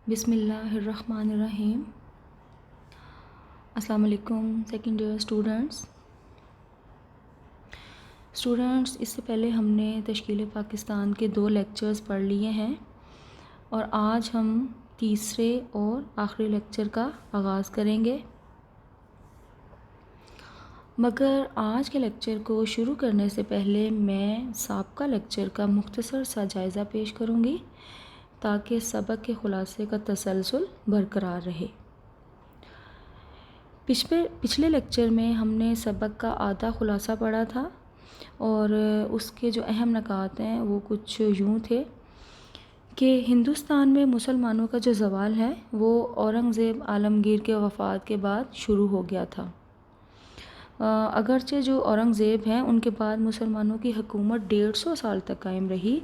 بسم اللہ الرحمن الرحیم۔ السلام علیکم سیکنڈ ایئر اسٹوڈنٹس، اس سے پہلے ہم نے تشکیل پاکستان کے 2 لیکچرز پڑھ لیے ہیں اور آج ہم تیسرے اور آخری لیکچر کا آغاز کریں گے، مگر آج کے لیکچر کو شروع کرنے سے پہلے میں سابقہ لیکچر کا مختصر سا جائزہ پیش کروں گی تاکہ سبق کے خلاصے کا تسلسل برقرار رہے۔ پچھلے لیکچر میں ہم نے سبق کا آدھا خلاصہ پڑھا تھا اور اس کے جو اہم نکات ہیں وہ کچھ یوں تھے کہ ہندوستان میں مسلمانوں کا جو زوال ہے وہ اورنگزیب عالمگیر کے وفات کے بعد شروع ہو گیا تھا۔ اگرچہ جو اورنگزیب ہیں ان کے بعد مسلمانوں کی حکومت 150 سال تک قائم رہی،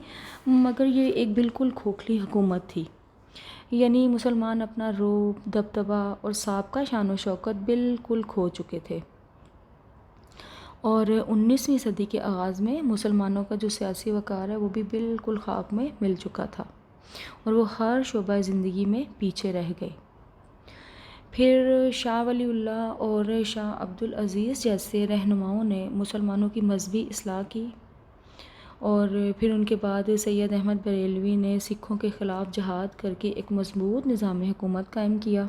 مگر یہ ایک بالکل کھوکھلی حکومت تھی، یعنی مسلمان اپنا رعب، دبدبہ اور سابقہ شان و شوکت بالکل کھو چکے تھے، اور 19ویں صدی کے آغاز میں مسلمانوں کا جو سیاسی وقار ہے وہ بھی بالکل خاک میں مل چکا تھا اور وہ ہر شعبہ زندگی میں پیچھے رہ گئے۔ پھر شاہ ولی اللہ اور شاہ عبدالعزیز جیسے رہنماؤں نے مسلمانوں کی مذہبی اصلاح کی، اور پھر ان کے بعد سید احمد بریلوی نے سکھوں کے خلاف جہاد کر کے ایک مضبوط نظام حکومت قائم کیا۔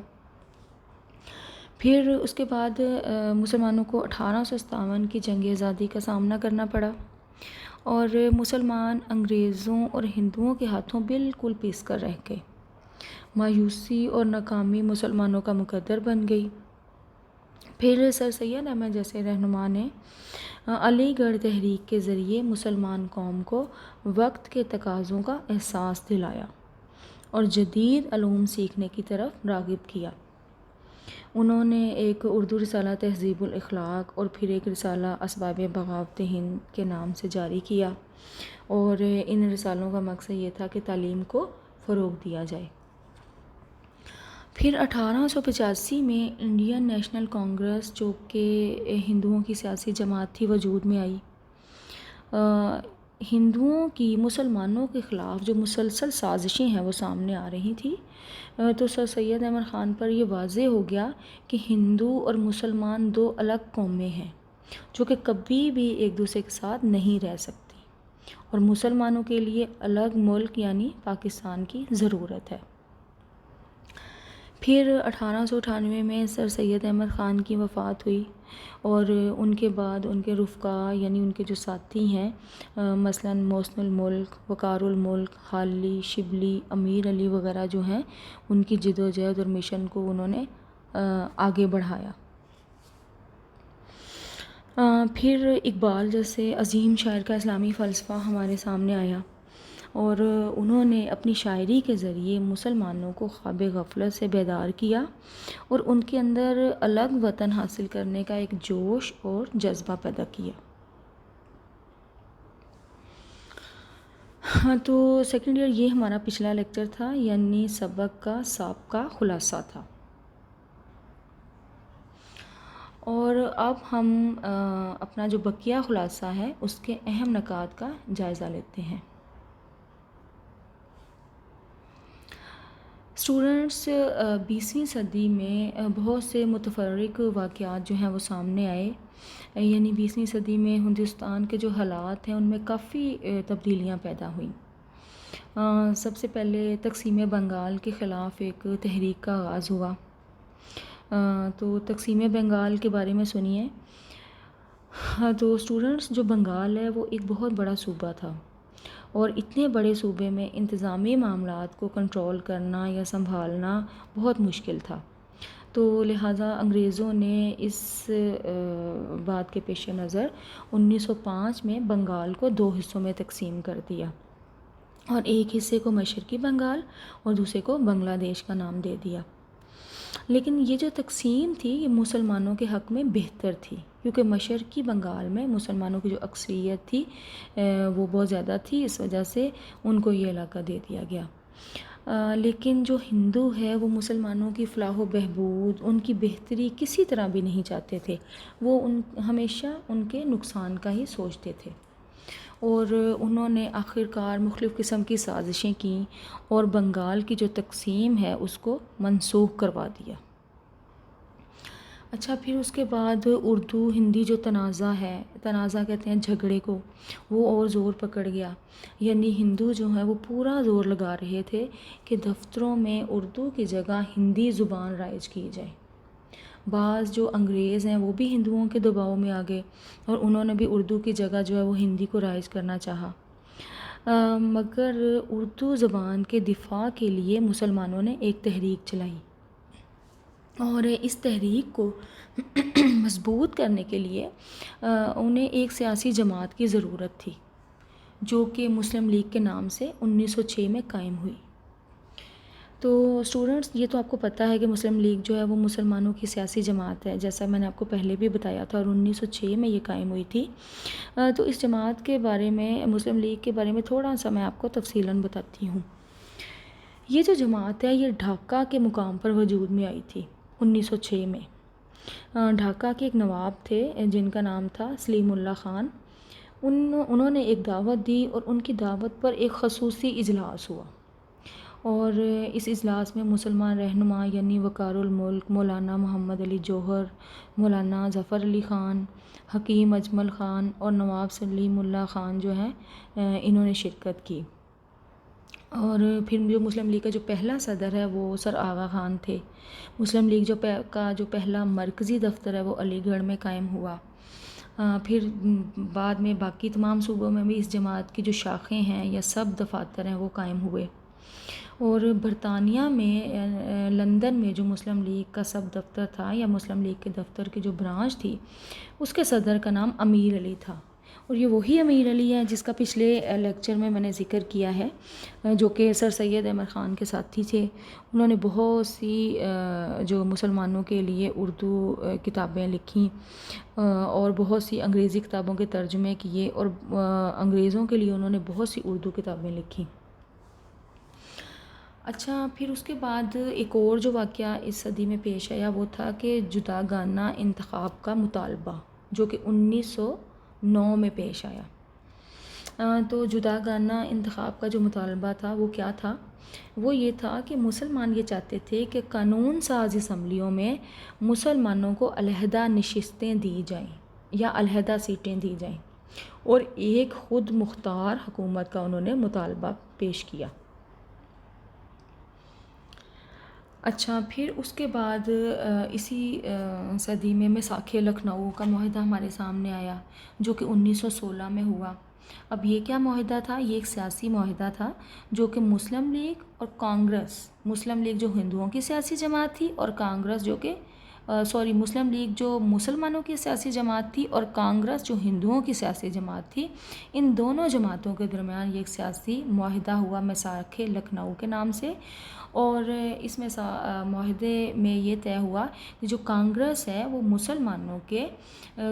پھر اس کے بعد مسلمانوں کو 1857 کی جنگ آزادی کا سامنا کرنا پڑا اور مسلمان انگریزوں اور ہندوؤں کے ہاتھوں بالکل پیس کر رہ گئے۔ مایوسی اور ناکامی مسلمانوں کا مقدر بن گئی۔ پھر سر سید احمد جیسے رہنما نے علی گڑھ تحریک کے ذریعے مسلمان قوم کو وقت کے تقاضوں کا احساس دلایا اور جدید علوم سیکھنے کی طرف راغب کیا۔ انہوں نے ایک اردو رسالہ تہذیب الاخلاق اور پھر ایک رسالہ اسباب بغاوت ہند کے نام سے جاری کیا، اور ان رسالوں کا مقصد یہ تھا کہ تعلیم کو فروغ دیا جائے۔ پھر 1885 میں انڈین نیشنل کانگریس جو کہ ہندوؤں کی سیاسی جماعت تھی وجود میں آئی۔ ہندوؤں کی مسلمانوں کے خلاف جو مسلسل سازشیں ہیں وہ سامنے آ رہی تھیں، تو سر سید احمد خان پر یہ واضح ہو گیا کہ ہندو اور مسلمان 2 الگ قومیں ہیں جو کہ کبھی بھی ایک دوسرے کے ساتھ نہیں رہ سکتی، اور مسلمانوں کے لیے الگ ملک یعنی پاکستان کی ضرورت ہے۔ پھر 1898 میں سر سید احمد خان کی وفات ہوئی، اور ان کے بعد ان کے رفقا یعنی ان کے جو ساتھی ہیں، مثلاً محسن الملک، وقار الملک، حالی، شبلی، امیر علی وغیرہ جو ہیں، ان کی جد و جہد اور مشن کو انہوں نے آگے بڑھایا۔ پھر اقبال جیسے عظیم شاعر کا اسلامی فلسفہ ہمارے سامنے آیا، اور انہوں نے اپنی شاعری کے ذریعے مسلمانوں کو خواب غفلت سے بیدار کیا اور ان کے اندر الگ وطن حاصل کرنے کا ایک جوش اور جذبہ پیدا کیا۔ تو سیکنڈ ایئر یہ ہمارا پچھلا لیکچر تھا، یعنی سبق کا سابقہ خلاصہ تھا، اور اب ہم اپنا جو بقیہ خلاصہ ہے اس کے اہم نکات کا جائزہ لیتے ہیں۔ اسٹوڈنٹس، 20ویں صدی میں بہت سے متفرق واقعات جو ہیں وہ سامنے آئے، یعنی 20ویں صدی میں ہندوستان کے جو حالات ہیں ان میں کافی تبدیلیاں پیدا ہوئیں۔ سب سے پہلے تقسیم بنگال کے خلاف ایک تحریک کا آغاز ہوا۔ تو تقسیم بنگال کے بارے میں سنیے۔ تو اسٹوڈنٹس، جو بنگال ہے وہ ایک بہت بڑا صوبہ تھا، اور اتنے بڑے صوبے میں انتظامی معاملات کو کنٹرول کرنا یا سنبھالنا بہت مشکل تھا، تو لہٰذا انگریزوں نے اس بات کے پیش نظر 1905 میں بنگال کو 2 حصوں میں تقسیم کر دیا، اور ایک حصے کو مشرقی بنگال اور دوسرے کو بنگلہ دیش کا نام دے دیا۔ لیکن یہ جو تقسیم تھی یہ مسلمانوں کے حق میں بہتر تھی، کیونکہ مشرقی بنگال میں مسلمانوں کی جو اکثریت تھی وہ بہت زیادہ تھی، اس وجہ سے ان کو یہ علاقہ دے دیا گیا۔ لیکن جو ہندو ہے وہ مسلمانوں کی فلاح و بہبود، ان کی بہتری کسی طرح بھی نہیں چاہتے تھے، وہ ہمیشہ ان کے نقصان کا ہی سوچتے تھے، اور انہوں نے آخر کار مختلف قسم کی سازشیں کیں اور بنگال کی جو تقسیم ہے اس کو منسوخ کروا دیا۔ اچھا، پھر اس کے بعد اردو ہندی جو تنازع ہے، تنازع کہتے ہیں جھگڑے کو، وہ اور زور پکڑ گیا۔ یعنی ہندو جو ہیں وہ پورا زور لگا رہے تھے کہ دفتروں میں اردو کی جگہ ہندی زبان رائج کی جائے۔ بعض جو انگریز ہیں وہ بھی ہندوؤں کے دباؤ میں آ گئے اور انہوں نے بھی اردو کی جگہ جو ہے وہ ہندی کو رائج کرنا چاہا۔ مگر اردو زبان کے دفاع کے لیے مسلمانوں نے ایک تحریک چلائی، اور اس تحریک کو مضبوط کرنے کے لیے انہیں ایک سیاسی جماعت کی ضرورت تھی، جو کہ مسلم لیگ کے نام سے 1906 میں قائم ہوئی۔ تو اسٹوڈنٹس، یہ تو آپ کو پتہ ہے کہ مسلم لیگ جو ہے وہ مسلمانوں کی سیاسی جماعت ہے، جیسا میں نے آپ کو پہلے بھی بتایا تھا، اور 1906 میں یہ قائم ہوئی تھی۔ تو اس جماعت کے بارے میں، مسلم لیگ کے بارے میں تھوڑا سا میں آپ کو تفصیلاً بتاتی ہوں۔ یہ جو جماعت ہے یہ ڈھاکہ کے مقام پر وجود میں آئی تھی 1906 میں۔ ڈھاکہ کے ایک نواب تھے جن کا نام تھا سلیم اللہ خان۔ انہوں نے ایک دعوت دی اور ان کی دعوت پر ایک خصوصی اجلاس ہوا، اور اس اجلاس میں مسلمان رہنما یعنی وقار الملک مولانا محمد علی جوہر، مولانا ظفر علی خان، حکیم اجمل خان اور نواب سلیم اللہ خان جو ہیں انہوں نے شرکت کی۔ اور پھر جو مسلم لیگ کا جو پہلا صدر ہے وہ سر آغا خان تھے۔ مسلم لیگ کا جو پہلا مرکزی دفتر ہے وہ علی گڑھ میں قائم ہوا۔ پھر بعد میں باقی تمام صوبوں میں بھی اس جماعت کی جو شاخیں ہیں یا سب دفاتر ہیں وہ قائم ہوئے۔ اور برطانیہ میں لندن میں جو مسلم لیگ کا سب دفتر تھا یا مسلم لیگ کے دفتر کی جو برانچ تھی، اس کے صدر کا نام امیر علی تھا، اور یہ وہی امیر علی ہے جس کا پچھلے لیکچر میں نے ذکر کیا ہے، جو کہ سر سید احمد خان کے ساتھی تھے۔ انہوں نے بہت سی جو مسلمانوں کے لیے اردو کتابیں لکھیں، اور بہت سی انگریزی کتابوں کے ترجمے کیے، اور انگریزوں کے لیے انہوں نے بہت سی اردو کتابیں لکھیں۔ اچھا، پھر اس کے بعد ایک اور جو واقعہ اس صدی میں پیش آیا وہ تھا کہ جداگانہ انتخاب کا مطالبہ، جو کہ 1909 میں پیش آیا۔ تو جداگانہ انتخاب کا جو مطالبہ تھا وہ کیا تھا؟ وہ یہ تھا کہ مسلمان یہ چاہتے تھے کہ قانون ساز اسمبلیوں میں مسلمانوں کو علیحدہ نشستیں دی جائیں یا علیحدہ سیٹیں دی جائیں، اور ایک خود مختار حکومت کا انہوں نے مطالبہ پیش کیا۔ اچھا، پھر اس کے بعد اسی صدی میں میثاق لکھنؤ کا معاہدہ ہمارے سامنے آیا، جو کہ 1916 میں ہوا۔ اب یہ کیا معاہدہ تھا؟ یہ ایک سیاسی معاہدہ تھا جو کہ مسلم لیگ اور کانگریس، مسلم لیگ جو ہندوؤں کی سیاسی جماعت تھی، اور کانگریس جو کہ مسلم لیگ جو مسلمانوں کی سیاسی جماعت تھی، اور کانگریس جو ہندوؤں کی سیاسی جماعت تھی، ان دونوں جماعتوں کے درمیان یہ ایک سیاسی معاہدہ ہوا میثاق لکھنؤ کے نام سے۔ اور اس میں معاہدے میں یہ طے ہوا کہ جو کانگریس ہے وہ مسلمانوں کے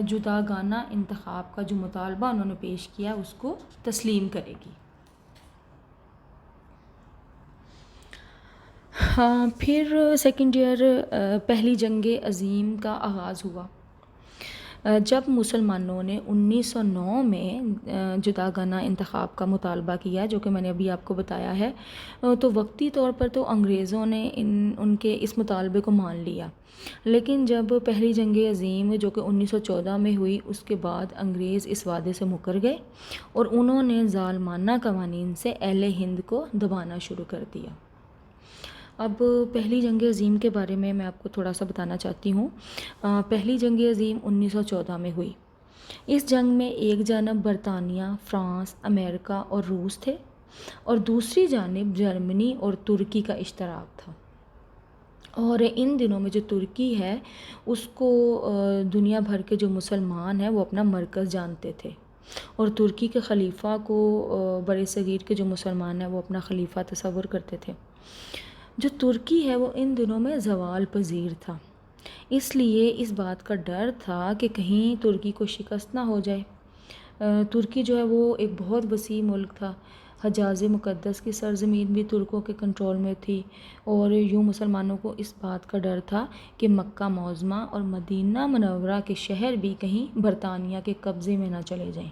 جداگانہ انتخاب کا جو مطالبہ انہوں نے پیش کیا اس کو تسلیم کرے گی۔ ہاں، پھر سیکنڈ ایئر پہلی جنگ عظیم کا آغاز ہوا، جب مسلمانوں نے 1909 میں جداگانہ انتخاب کا مطالبہ کیا، جو کہ میں نے ابھی آپ کو بتایا ہے۔ تو وقتی طور پر تو انگریزوں نے ان کے اس مطالبے کو مان لیا، لیکن جب پہلی جنگ عظیم جو کہ 1914 میں ہوئی، اس کے بعد انگریز اس وعدے سے مکر گئے اور انہوں نے ظالمانہ قوانین سے اہل ہند کو دبانا شروع کر دیا۔ اب پہلی جنگ عظیم کے بارے میں آپ کو تھوڑا سا بتانا چاہتی ہوں۔ پہلی جنگ عظیم 1914 میں ہوئی۔ اس جنگ میں ایک جانب برطانیہ، فرانس، امریکہ اور روس تھے، اور دوسری جانب جرمنی اور ترکی کا اشتراک تھا۔ اور ان دنوں میں جو ترکی ہے اس کو دنیا بھر کے جو مسلمان ہیں وہ اپنا مرکز جانتے تھے، اور ترکی کے خلیفہ کو بر صغیر کے جو مسلمان ہیں وہ اپنا خلیفہ تصور کرتے تھے۔ جو ترکی ہے وہ ان دنوں میں زوال پذیر تھا، اس لیے اس بات کا ڈر تھا کہ کہیں ترکی کو شکست نہ ہو جائے۔ ترکی جو ہے وہ ایک بہت وسیع ملک تھا، حجاز مقدس کی سرزمین بھی ترکوں کے کنٹرول میں تھی، اور یوں مسلمانوں کو اس بات کا ڈر تھا کہ مکہ معظمہ اور مدینہ منورہ کے شہر بھی کہیں برطانیہ کے قبضے میں نہ چلے جائیں۔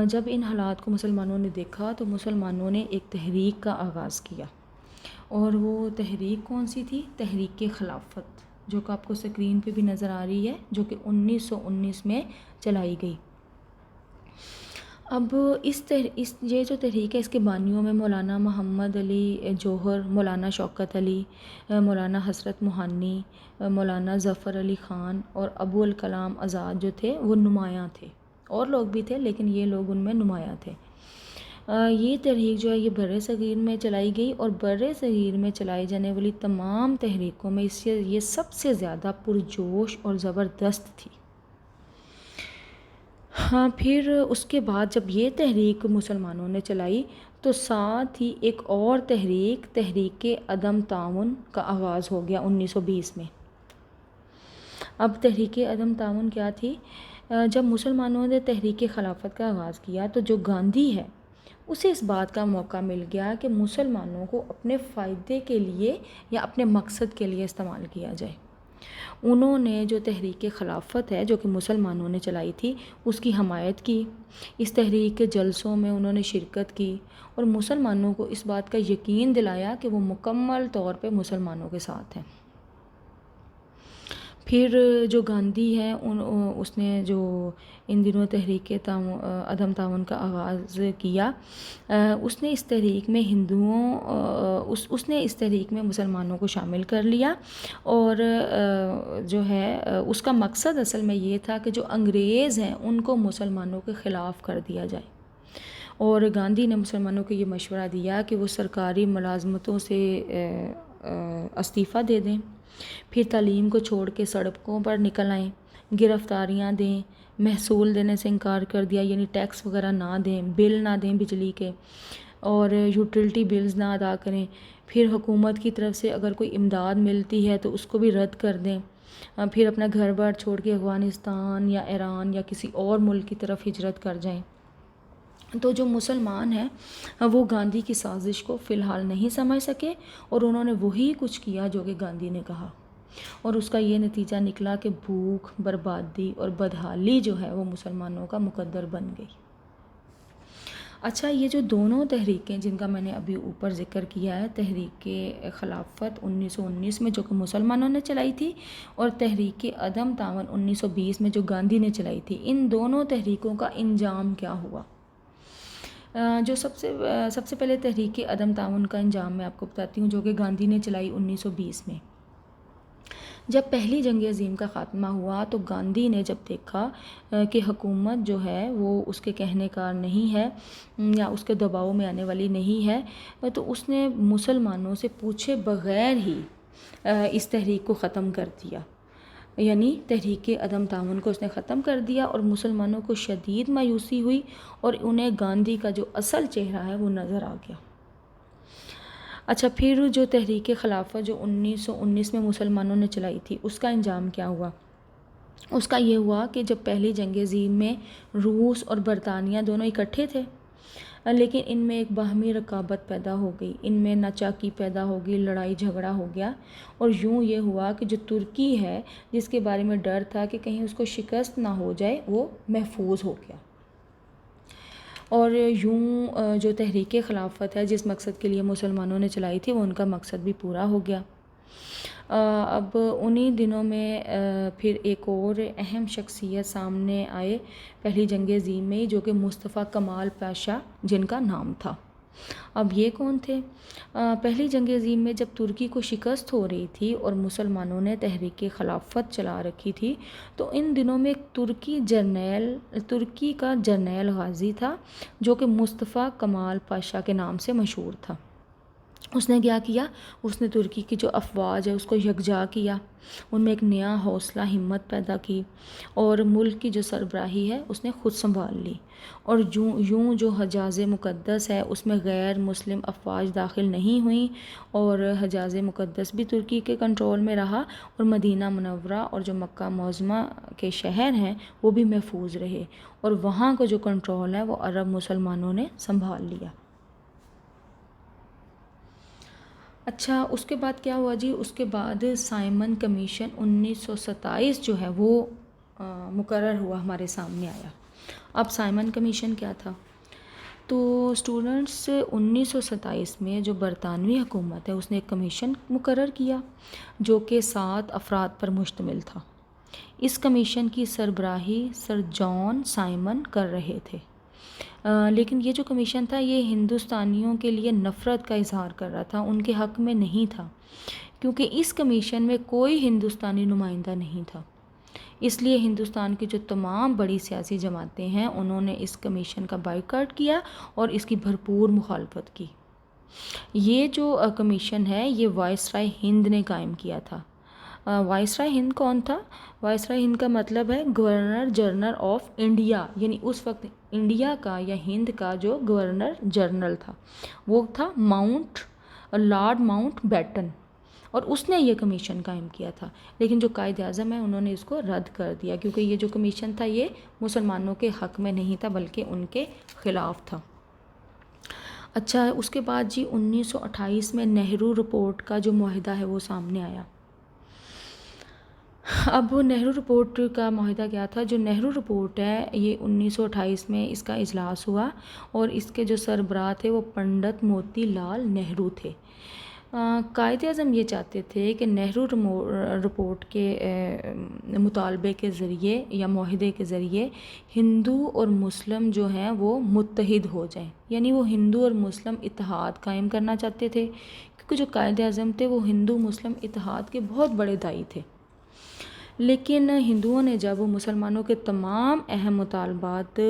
جب ان حالات کو مسلمانوں نے دیکھا تو مسلمانوں نے ایک تحریک کا آغاز کیا، اور وہ تحریک کون سی تھی؟ تحریک خلافت، جو کہ آپ کو اسکرین پہ بھی نظر آ رہی ہے، جو کہ 1919 میں چلائی گئی۔ اب یہ جو تحریک ہے، اس کے بانیوں میں مولانا محمد علی جوہر، مولانا شوکت علی، مولانا حسرت موہانی، مولانا ظفر علی خان اور ابو الکلام آزاد جو تھے وہ نمایاں تھے، اور لوگ بھی تھے لیکن یہ لوگ ان میں نمایاں تھے۔ یہ تحریک جو ہے یہ بر صغیر میں چلائی گئی، اور بر صغیر میں چلائی جانے والی تمام تحریکوں میں یہ سب سے زیادہ پرجوش اور زبردست تھی۔ ہاں، پھر اس کے بعد جب یہ تحریک مسلمانوں نے چلائی تو ساتھ ہی ایک اور تحریک عدم تعاون کا آغاز ہو گیا 1920 میں۔ اب تحریک عدم تعاون کیا تھی؟ جب مسلمانوں نے تحریک خلافت کا آغاز کیا تو جو گاندھی ہے اسے اس بات کا موقع مل گیا کہ مسلمانوں کو اپنے فائدے کے لیے یا اپنے مقصد کے لیے استعمال کیا جائے۔ انہوں نے جو تحریک خلافت ہے جو کہ مسلمانوں نے چلائی تھی اس کی حمایت کی، اس تحریک کے جلسوں میں انہوں نے شرکت کی، اور مسلمانوں کو اس بات کا یقین دلایا کہ وہ مکمل طور پہ مسلمانوں کے ساتھ ہیں۔ پھر جو گاندھی ہے اس نے جو ان دنوں تحریک عدم تعاون کا آغاز کیا، اس نے اس تحریک میں اس نے اس تحریک میں مسلمانوں کو شامل کر لیا، اور جو ہے اس کا مقصد اصل میں یہ تھا کہ جو انگریز ہیں ان کو مسلمانوں کے خلاف کر دیا جائے، اور گاندھی نے مسلمانوں کو یہ مشورہ دیا کہ وہ سرکاری ملازمتوں سے استعفیٰ دے دیں، پھر تعلیم کو چھوڑ کے سڑکوں پر نکل آئیں، گرفتاریاں دیں، محصول دینے سے انکار کر دیا، یعنی ٹیکس وغیرہ نہ دیں، بل نہ دیں بجلی کے، اور یوٹیلٹی بلز نہ ادا کریں، پھر حکومت کی طرف سے اگر کوئی امداد ملتی ہے تو اس کو بھی رد کر دیں، پھر اپنا گھر بار چھوڑ کے افغانستان یا ایران یا کسی اور ملک کی طرف ہجرت کر جائیں۔ تو جو مسلمان ہیں وہ گاندھی کی سازش کو فی الحال نہیں سمجھ سکے، اور انہوں نے وہی کچھ کیا جو کہ گاندھی نے کہا، اور اس کا یہ نتیجہ نکلا کہ بھوک، بربادی اور بدحالی جو ہے وہ مسلمانوں کا مقدر بن گئی۔ اچھا، یہ جو دونوں تحریکیں جن کا میں نے ابھی اوپر ذکر کیا ہے، تحریک خلافت 1919 میں جو کہ مسلمانوں نے چلائی تھی، اور تحریک عدم تعاون 1920 میں جو گاندھی نے چلائی تھی، ان دونوں تحریکوں کا انجام کیا ہوا؟ جو سب سے پہلے تحریک عدم تعاون کا انجام میں آپ کو بتاتی ہوں، جو کہ گاندھی نے چلائی 1920 میں۔ جب پہلی جنگ عظیم کا خاتمہ ہوا تو گاندھی نے جب دیکھا کہ حکومت جو ہے وہ اس کے کہنے کار نہیں ہے یا اس کے دباؤ میں آنے والی نہیں ہے، تو اس نے مسلمانوں سے پوچھے بغیر ہی اس تحریک کو ختم کر دیا، یعنی تحریک عدم تعاون کو اس نے ختم کر دیا، اور مسلمانوں کو شدید مایوسی ہوئی اور انہیں گاندھی کا جو اصل چہرہ ہے وہ نظر آ گیا۔ اچھا، پھر جو تحریک خلافت جو 1919 میں مسلمانوں نے چلائی تھی اس کا انجام کیا ہوا؟ اس کا یہ ہوا کہ جب پہلی جنگ عظیم میں روس اور برطانیہ دونوں اکٹھے تھے، لیکن ان میں ایک باہمی رقابت پیدا ہو گئی، ان میں ناچاکی پیدا ہو گئی، لڑائی جھگڑا ہو گیا، اور یوں یہ ہوا کہ جو ترکی ہے جس کے بارے میں ڈر تھا کہ کہیں اس کو شکست نہ ہو جائے، وہ محفوظ ہو گیا، اور یوں جو تحریک خلافت ہے جس مقصد کے لیے مسلمانوں نے چلائی تھی وہ ان کا مقصد بھی پورا ہو گیا۔ اب انہی دنوں میں پھر ایک اور اہم شخصیت سامنے آئے پہلی جنگ عظیم میں، جو کہ مصطفیٰ کمال پاشا جن کا نام تھا۔ اب یہ کون تھے؟ پہلی جنگ عظیم میں جب ترکی کو شکست ہو رہی تھی اور مسلمانوں نے تحریک خلافت چلا رکھی تھی، تو ان دنوں میں ایک ترکی کا جرنیل غازی تھا جو کہ مصطفیٰ کمال پاشا کے نام سے مشہور تھا۔ اس نے کیا کیا؟ اس نے ترکی کی جو افواج ہے اس کو یکجا کیا، ان میں ایک نیا حوصلہ ہمت پیدا کی، اور ملک کی جو سربراہی ہے اس نے خود سنبھال لی، اور یوں جو حجاز مقدس ہے اس میں غیر مسلم افواج داخل نہیں ہوئیں، اور حجاز مقدس بھی ترکی کے کنٹرول میں رہا، اور مدینہ منورہ اور جو مکہ معظمہ کے شہر ہیں وہ بھی محفوظ رہے، اور وہاں کا جو کنٹرول ہے وہ عرب مسلمانوں نے سنبھال لیا۔ اچھا، اس کے بعد کیا ہوا جی؟ اس کے بعد سائمن کمیشن 1927 جو ہے وہ مقرر ہوا، ہمارے سامنے آیا۔ اب سائمن کمیشن کیا تھا؟ تو اسٹوڈنٹس 1927 میں جو برطانوی حکومت ہے اس نے ایک کمیشن مقرر کیا جو کہ 7 افراد پر مشتمل تھا۔ اس کمیشن کی سربراہی سر جان سائمن کر رہے تھے، لیکن یہ جو کمیشن تھا یہ ہندوستانیوں کے لیے نفرت کا اظہار کر رہا تھا، ان کے حق میں نہیں تھا، کیونکہ اس کمیشن میں کوئی ہندوستانی نمائندہ نہیں تھا۔ اس لیے ہندوستان کی جو تمام بڑی سیاسی جماعتیں ہیں انہوں نے اس کمیشن کا بائیکاٹ کیا اور اس کی بھرپور مخالفت کی۔ یہ جو کمیشن ہے یہ وائسرائے ہند نے قائم کیا تھا۔ وائسرائے ہند کون تھا؟ وائسرائے ہند کا مطلب ہے گورنر جنرل آف انڈیا، یعنی اس وقت انڈیا کا یا ہند کا جو گورنر جنرل تھا وہ تھا لارڈ ماؤنٹ بیٹن، اور اس نے یہ کمیشن قائم کیا تھا۔ لیکن جو قائد اعظم ہیں انہوں نے اس کو رد کر دیا، کیونکہ یہ جو کمیشن تھا یہ مسلمانوں کے حق میں نہیں تھا بلکہ ان کے خلاف تھا۔ اچھا، اس کے بعد جی 1928 میں نہرو رپورٹ کا جو معاہدہ ہے وہ سامنے آیا۔ اب نہرو رپورٹ کا معاہدہ کیا تھا؟ جو نہرو رپورٹ ہے یہ 1928 میں اس کا اجلاس ہوا اور اس کے جو سربراہ تھے وہ پنڈت موتی لال نہرو تھے۔ قائد اعظم یہ چاہتے تھے کہ نہرو رپورٹ کے مطالبے کے ذریعے یا معاہدے کے ذریعے ہندو اور مسلم جو ہیں وہ متحد ہو جائیں، یعنی وہ ہندو اور مسلم اتحاد قائم کرنا چاہتے تھے، کیونکہ جو قائد اعظم تھے وہ ہندو مسلم اتحاد کے بہت بڑے داعی تھے۔ لیکن ہندوؤں نے جب وہ مسلمانوں کے تمام اہم مطالبات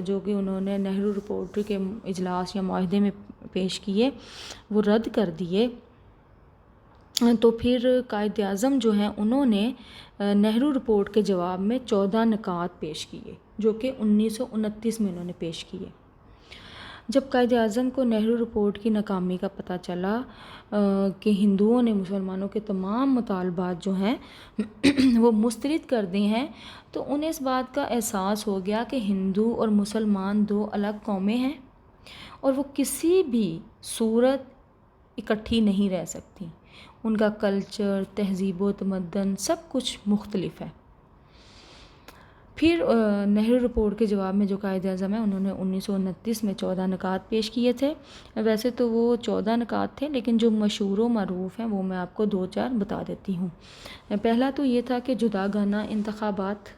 جو کہ انہوں نے نہرو رپورٹ کے اجلاس یا معاہدے میں پیش کیے وہ رد کر دیے، تو پھر قائد اعظم جو ہیں انہوں نے نہرو رپورٹ کے جواب میں 14 نکات پیش کیے جو کہ 1929 میں انہوں نے پیش کیے۔ جب قائد اعظم کو نہرو رپورٹ کی ناکامی کا پتہ چلا کہ ہندوؤں نے مسلمانوں کے تمام مطالبات جو ہیں وہ مسترد کر دیے ہیں، تو انہیں اس بات کا احساس ہو گیا کہ ہندو اور مسلمان دو الگ قومیں ہیں اور وہ کسی بھی صورت اکٹھی نہیں رہ سکتی، ان کا کلچر، تہذیب و تمدن سب کچھ مختلف ہے۔ پھر نہرو رپورٹ کے جواب میں جو قائد اعظم ہیں انہوں نے 1929 میں 14 نکات پیش کیے تھے۔ ویسے تو وہ 14 نکات تھے لیکن جو مشہور و معروف ہیں وہ میں آپ کو 2-4 بتا دیتی ہوں۔ پہلا تو یہ تھا کہ جداگانہ انتخابات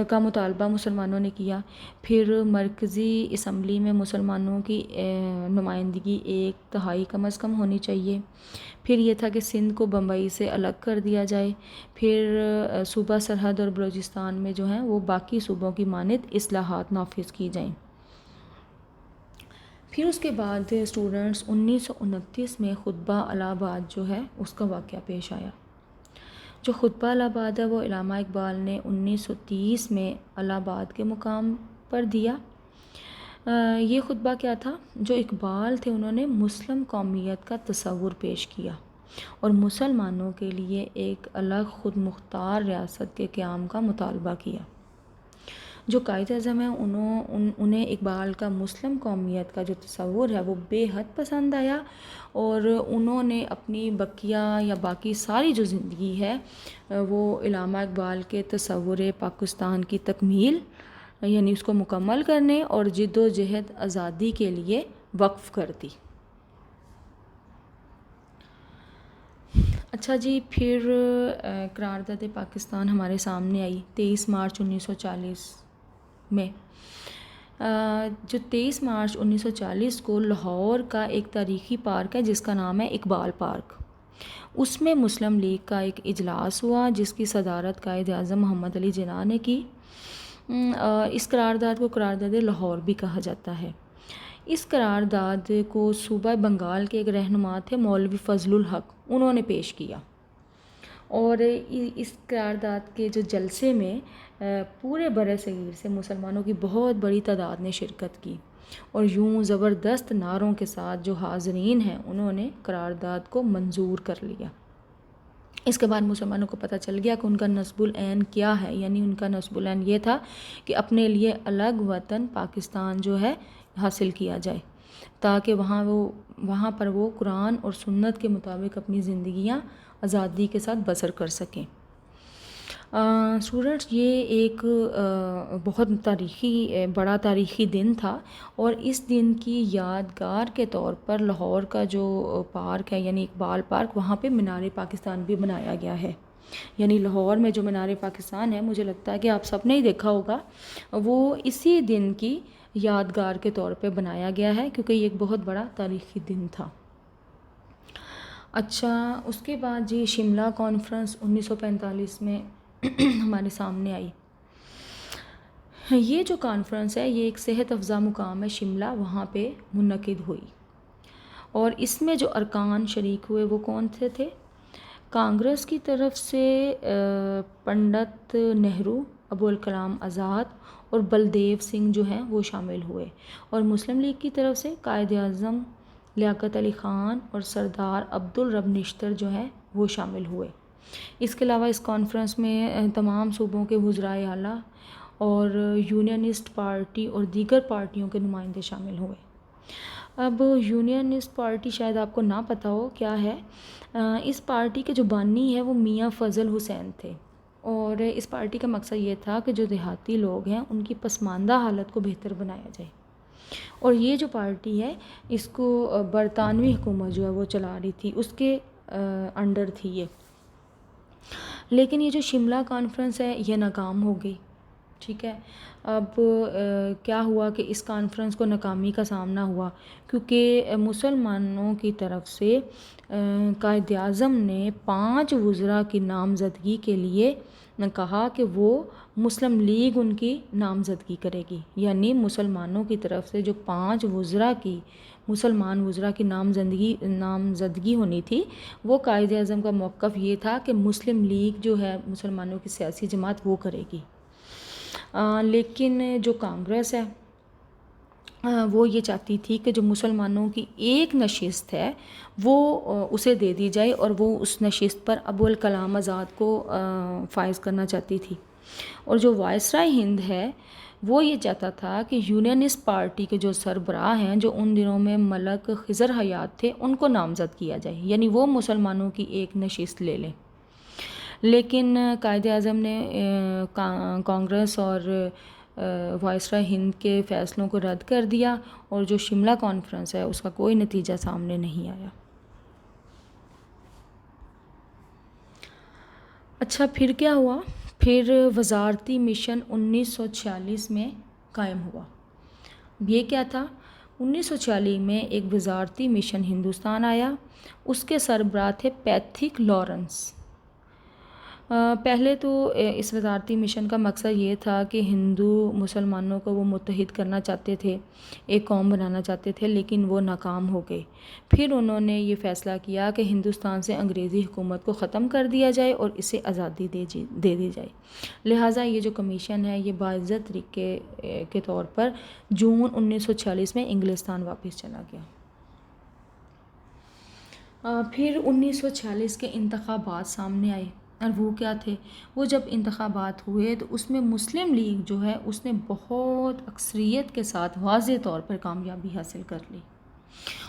کا مطالبہ مسلمانوں نے کیا، پھر مرکزی اسمبلی میں مسلمانوں کی نمائندگی 1/3 کم از کم ہونی چاہیے، پھر یہ تھا کہ سندھ کو بمبئی سے الگ کر دیا جائے، پھر صوبہ سرحد اور بلوچستان میں جو ہیں وہ باقی صوبوں کی مانند اصلاحات نافذ کی جائیں۔ پھر اس کے بعد اسٹوڈنٹس 1929 میں خطبہ الہ آباد جو ہے اس کا واقعہ پیش آیا۔ جو خطبہ الہ آباد ہے وہ علامہ اقبال نے 1930 میں الہ آباد کے مقام پر دیا۔ یہ خطبہ کیا تھا؟ جو اقبال تھے انہوں نے مسلم قومیت کا تصور پیش کیا اور مسلمانوں کے لیے ایک الگ خود مختار ریاست کے قیام کا مطالبہ کیا۔ جو قائد اعظم ہیں انہیں اقبال کا مسلم قومیت کا جو تصور ہے وہ بے حد پسند آیا اور انہوں نے اپنی بقیہ یا باقی ساری جو زندگی ہے وہ علامہ اقبال کے تصور پاکستان کی تکمیل یعنی اس کو مکمل کرنے اور جد و جہد آزادی کے لیے وقف کر دی۔ اچھا جی، پھر قرارداد پاکستان ہمارے سامنے آئی 23 مارچ 1940 میں۔ جو 23 مارچ 1940 کو لاہور کا ایک تاریخی پارک ہے جس کا نام ہے اقبال پارک، اس میں مسلم لیگ کا ایک اجلاس ہوا جس کی صدارت قائد اعظم محمد علی جناح نے کی۔ اس قرارداد کو قرارداد لاہور بھی کہا جاتا ہے۔ اس قرارداد کو صوبہ بنگال کے ایک رہنما تھے مولوی فضل الحق، انہوں نے پیش کیا اور اس قرارداد کے جو جلسے میں پورے برِ صغیر سے مسلمانوں کی بہت بڑی تعداد نے شرکت کی اور یوں زبردست نعروں کے ساتھ جو حاضرین ہیں انہوں نے قرارداد کو منظور کر لیا۔ اس کے بعد مسلمانوں کو پتہ چل گیا کہ ان کا نصب العین کیا ہے، یعنی ان کا نصب العین یہ تھا کہ اپنے لیے الگ وطن پاکستان جو ہے حاصل کیا جائے تاکہ وہاں پر وہ قرآن اور سنت کے مطابق اپنی زندگیاں آزادی کے ساتھ بسر کر سکیں۔ اسٹوڈنٹس یہ ایک بہت بڑا تاریخی دن تھا، اور اس دن کی یادگار کے طور پر لاہور کا جو پارک ہے یعنی اقبال پارک، وہاں پہ مینار پاکستان بھی بنایا گیا ہے۔ یعنی لاہور میں جو مینار پاکستان ہے، مجھے لگتا ہے کہ آپ سب نے ہی دیکھا ہوگا، وہ اسی دن کی یادگار کے طور پہ بنایا گیا ہے، کیونکہ یہ ایک بہت بڑا تاریخی دن تھا۔ اچھا، اس کے بعد جی شملہ کانفرنس 1945 میں ہمارے سامنے آئی۔ یہ جو کانفرنس ہے، یہ ایک صحت افزا مقام ہے شملہ، وہاں پہ منعقد ہوئی، اور اس میں جو ارکان شریک ہوئے وہ کون سے تھے؟ کانگریس کی طرف سے پنڈت نہرو، ابوالکلام آزاد اور بلدیو سنگھ جو ہیں وہ شامل ہوئے، اور مسلم لیگ کی طرف سے قائد اعظم لیاقت علی خان اور سردار عبدالرب نشتر جو ہیں وہ شامل ہوئے۔ اس کے علاوہ اس کانفرنس میں تمام صوبوں کے وزرائے اعلیٰ اور یونینسٹ پارٹی اور دیگر پارٹیوں کے نمائندے شامل ہوئے۔ اب یونینسٹ پارٹی شاید آپ کو نہ پتہ ہو کیا ہے۔ اس پارٹی کے جو بانی ہے وہ میاں فضل حسین تھے، اور اس پارٹی کا مقصد یہ تھا کہ جو دیہاتی لوگ ہیں ان کی پسماندہ حالت کو بہتر بنایا جائے، اور یہ جو پارٹی ہے اس کو برطانوی حکومت جو ہے وہ چلا رہی تھی، اس کے انڈر تھی یہ۔ لیکن یہ جو شملہ کانفرنس ہے یہ ناکام ہو گئی، ٹھیک ہے۔ اب کیا ہوا کہ اس کانفرنس کو ناکامی کا سامنا ہوا، کیونکہ مسلمانوں کی طرف سے قائد اعظم نے 5 وزراء کی نامزدگی کے لیے کہا کہ وہ مسلم لیگ ان کی نامزدگی کرے گی، یعنی مسلمانوں کی طرف سے جو 5 مسلمان وزراء کی نامزدگی ہونی تھی، وہ قائد اعظم کا موقف یہ تھا کہ مسلم لیگ جو ہے مسلمانوں کی سیاسی جماعت وہ کرے گی۔ لیکن جو کانگریس ہے وہ یہ چاہتی تھی کہ جو مسلمانوں کی ایک نشست ہے وہ اسے دے دی جائے، اور وہ اس نشست پر ابوالکلام آزاد کو فائز کرنا چاہتی تھی، اور جو وائسرائے ہند ہے وہ یہ چاہتا تھا کہ یونینسٹ پارٹی کے جو سربراہ ہیں، جو ان دنوں میں ملک خضر حیات تھے، ان کو نامزد کیا جائے، یعنی وہ مسلمانوں کی ایک نشست لے لیں۔ لیکن قائد اعظم نے کانگریس اور وائسرائے ہند کے فیصلوں کو رد کر دیا، اور جو شملہ کانفرنس ہے اس کا کوئی نتیجہ سامنے نہیں آیا۔ اچھا، پھر کیا ہوا؟ پھر وزارتی مشن 1946 میں قائم ہوا۔ یہ کیا تھا؟ 1946 میں ایک وزارتی مشن ہندوستان آیا، اس کے سربراہ تھے پیتھک لارنس۔ پہلے تو اس وزارتی مشن کا مقصد یہ تھا کہ ہندو مسلمانوں کو وہ متحد کرنا چاہتے تھے، ایک قوم بنانا چاہتے تھے، لیکن وہ ناکام ہو گئے۔ پھر انہوں نے یہ فیصلہ کیا کہ ہندوستان سے انگریزی حکومت کو ختم کر دیا جائے اور اسے آزادی دے دی جائے، لہٰذا یہ جو کمیشن ہے یہ باعزت طریقے کے طور پر جون 1946 میں انگلستان واپس چلا گیا۔ پھر 1946 کے انتخابات سامنے آئے، اور وہ کیا تھے؟ وہ جب انتخابات ہوئے تو اس میں مسلم لیگ جو ہے اس نے بہت اکثریت کے ساتھ واضح طور پر کامیابی حاصل کر لی،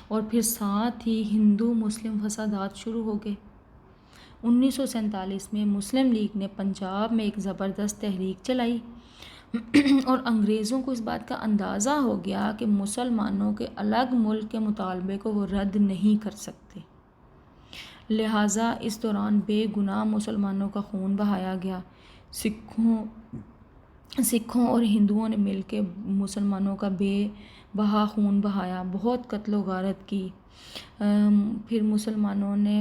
اور پھر ساتھ ہی ہندو مسلم فسادات شروع ہو گئے۔ 1947 میں مسلم لیگ نے پنجاب میں ایک زبردست تحریک چلائی، اور انگریزوں کو اس بات کا اندازہ ہو گیا کہ مسلمانوں کے الگ ملک کے مطالبے کو وہ رد نہیں کر سکتے، لہٰذا اس دوران بے گناہ مسلمانوں کا خون بہایا گیا۔ سکھوں اور ہندوؤں نے مل کے مسلمانوں کا بے بہا خون بہایا، بہت قتل و غارت کی۔ پھر مسلمانوں نے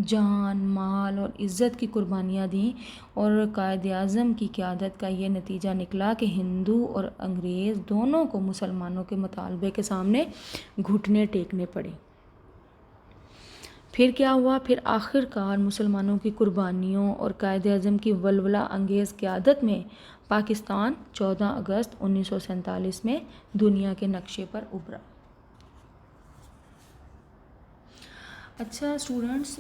جان، مال اور عزت کی قربانیاں دیں، اور قائد اعظم کی قیادت کا یہ نتیجہ نکلا کہ ہندو اور انگریز دونوں کو مسلمانوں کے مطالبے کے سامنے گھٹنے ٹیکنے پڑے۔ پھر کیا ہوا؟ پھر آخر کار مسلمانوں کی قربانیوں اور قائد اعظم کی ولولہ انگیز قیادت میں پاکستان 14 اگست 1947 میں دنیا کے نقشے پر ابھرا۔ اچھا اسٹوڈنٹس،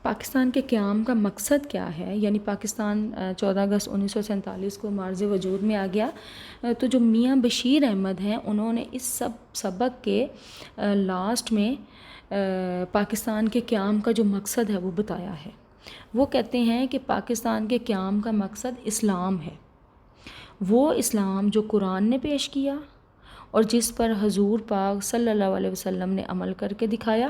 پاکستان کے قیام کا مقصد کیا ہے؟ یعنی پاکستان 14 اگست 1947 کو معرض وجود میں آ گیا، تو جو میاں بشیر احمد ہیں انہوں نے اس سبق کے لاسٹ میں پاکستان کے قیام کا جو مقصد ہے وہ بتایا ہے۔ وہ کہتے ہیں کہ پاکستان کے قیام کا مقصد اسلام ہے، وہ اسلام جو قرآن نے پیش کیا اور جس پر حضور پاک صلی اللہ علیہ وسلم نے عمل کر کے دکھایا،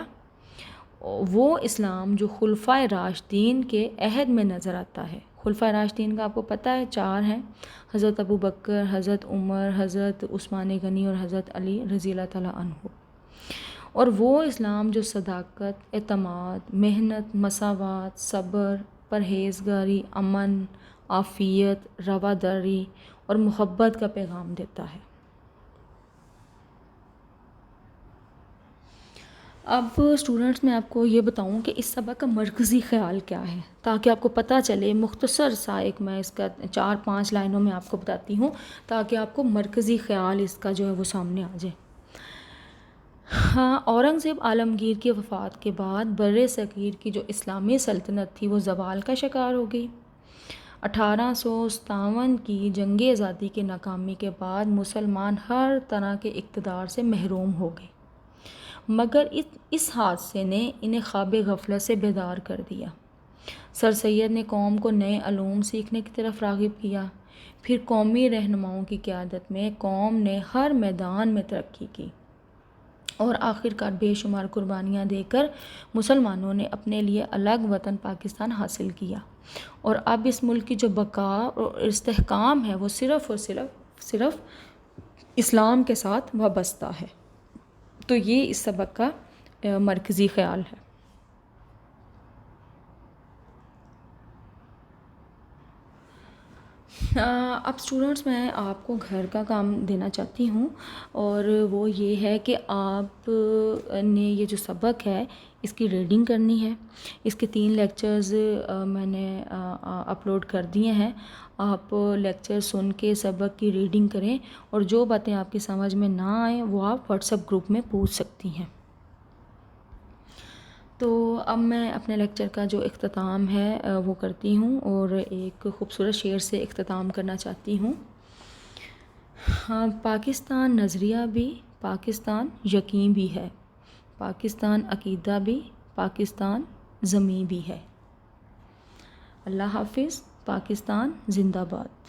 وہ اسلام جو خلفائے راشدین کے عہد میں نظر آتا ہے۔ خلفائے راشدین کا آپ کو پتہ ہے 4 ہیں، حضرت ابوبکر، حضرت عمر، حضرت عثمان غنی اور حضرت علی رضی اللہ تعالیٰ عنہ۔ اور وہ اسلام جو صداقت، اعتماد، محنت، مساوات، صبر، پرہیزگاری، امن، عافیت، رواداری اور محبت کا پیغام دیتا ہے۔ اب اسٹوڈنٹس میں آپ کو یہ بتاؤں کہ اس سبق کا مرکزی خیال کیا ہے، تاکہ آپ کو پتہ چلے۔ مختصر سا ایک میں اس کا 4-5 لائنوں میں آپ کو بتاتی ہوں تاکہ آپ کو مرکزی خیال اس کا جو ہے وہ سامنے آ جائے۔ ہاں، اورنگزیب عالمگیر کی وفات کے بعد بر صغیر کی جو اسلامی سلطنت تھی وہ زوال کا شکار ہو گئی۔ 1857 کی جنگ آزادی کی ناکامی کے بعد مسلمان ہر طرح کے اقتدار سے محروم ہو گئے، مگر اس حادثے نے انہیں خواب غفلت سے بیدار کر دیا۔ سر سید نے قوم کو نئے علوم سیکھنے کی طرف راغب کیا، پھر قومی رہنماؤں کی قیادت میں قوم نے ہر میدان میں ترقی کی اور آخرکار بے شمار قربانیاں دے کر مسلمانوں نے اپنے لیے الگ وطن پاکستان حاصل کیا، اور اب اس ملک کی جو بقا اور استحکام ہے وہ صرف اور صرف اسلام کے ساتھ وابستہ ہے۔ تو یہ اس سبق کا مرکزی خیال ہے۔ اب اسٹوڈنٹس میں آپ کو گھر کا کام دینا چاہتی ہوں، اور وہ یہ ہے کہ آپ نے یہ جو سبق ہے اس کی ریڈنگ کرنی ہے۔ اس کے 3 لیکچرز میں نے اپلوڈ کر دیے ہیں۔ آپ لیکچر سن کے سبق کی ریڈنگ کریں، اور جو باتیں آپ کی سمجھ میں نہ آئیں وہ آپ واٹس ایپ گروپ میں پوچھ سکتی ہیں۔ تو اب میں اپنے لیکچر کا جو اختتام ہے وہ کرتی ہوں، اور ایک خوبصورت شعر سے اختتام کرنا چاہتی ہوں۔ ہاں، پاکستان نظریہ بھی، پاکستان یقین بھی ہے، پاکستان عقیدہ بھی، پاکستان زمیں بھی ہے۔ اللہ حافظ۔ پاکستان زندہ باد۔